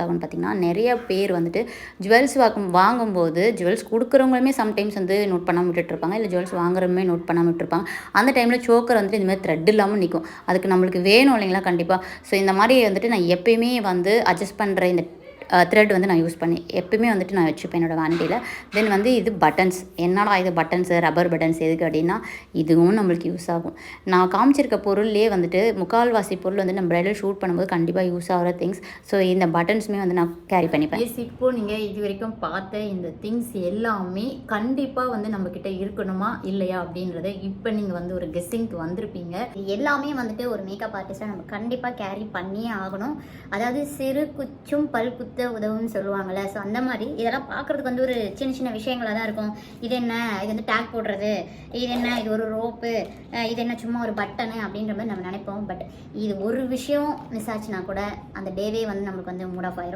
ஆகும்னு பார்த்திங்கன்னா, நிறைய பேர் வந்துட்டு ஜுவல்ஸ் வாங்கும்போது ஜுவல்ஸ் கொடுக்குறவங்களுமே சம்டைம்ஸ் வந்து நோட் பண்ணாமல் விட்டுட்ருப்பாங்க. இல்லை ஜுவல்ஸ் வாங்குறவங்களுமே நோட் பண்ணாமல் விட்டுருப்பாங்க. அந்த டைமில் சோக்கர் வந்துட்டு இந்த மாதிரி த்ரெட் இல்லாமல் நிற்கும். அதுக்கு நம்மளுக்கு வேணும் இல்லைங்களா கண்டிப்பாக. ஸோ இந்த மாதிரி வந்துட்டு நான் எப்பயுமே வந்து அட்ஜஸ்ட் பண்ணுற இந்த த்ரெட் வந்து நான் யூஸ் பண்ணி எப்பயுமே வந்துட்டு நான் வச்சுப்பேன் என்னோடய வண்டியில். தென் வந்து இது பட்டன்ஸ். என்னடா இது பட்டன்ஸு, ரப்பர் பட்டன்ஸ் எதுக்கு அப்படின்னா, இதுவும் நம்மளுக்கு யூஸ் ஆகும். நான் காமிச்சிருக்க பொருள்லேயே வந்துட்டு முக்கால்வாசி பொருள் வந்து நம்ம பிரைடல் ஷூட் பண்ணும்போது கண்டிப்பாக யூஸ் ஆகிற திங்ஸ். ஸோ இந்த பட்டன்ஸுமே வந்து நான் கேரி பண்ணிப்பேன். இப்போது நீங்கள் இது வரைக்கும் பார்த்த இந்த திங்ஸ் எல்லாமே கண்டிப்பாக வந்து நம்மக்கிட்ட இருக்கணுமா இல்லையா அப்படின்றத இப்போ நீங்கள் வந்து ஒரு கெஸ்ஸிங்க்கு வந்திருப்பீங்க. எல்லாமே வந்துட்டு ஒரு மேக்கப் ஆர்டிஸ்ட்டாக நம்ம கண்டிப்பாக கேரி பண்ணியே ஆகணும். அதாவது சிறு குச்சும் பல் குத்த உதவுன்னு சொல்லுவாங்கள்ல. ஸோ அந்த மாதிரி இதெல்லாம் பார்க்குறதுக்கு வந்து ஒரு சின்ன சின்ன விஷயங்களாக தான் இருக்கும். இது என்ன, இது வந்து டேக் போடுறது, இது என்ன, இது ஒரு ரோப்பு, இது என்ன சும்மா ஒரு பட்டனு அப்படின்ற மாதிரி நம்ம நினைப்போம். பட் இது ஒரு விஷயம் மிஸ் ஆச்சுன்னா கூட அந்த டேவே வந்து நம்மளுக்கு வந்து மூட் ஆஃப் ஆயிரும்.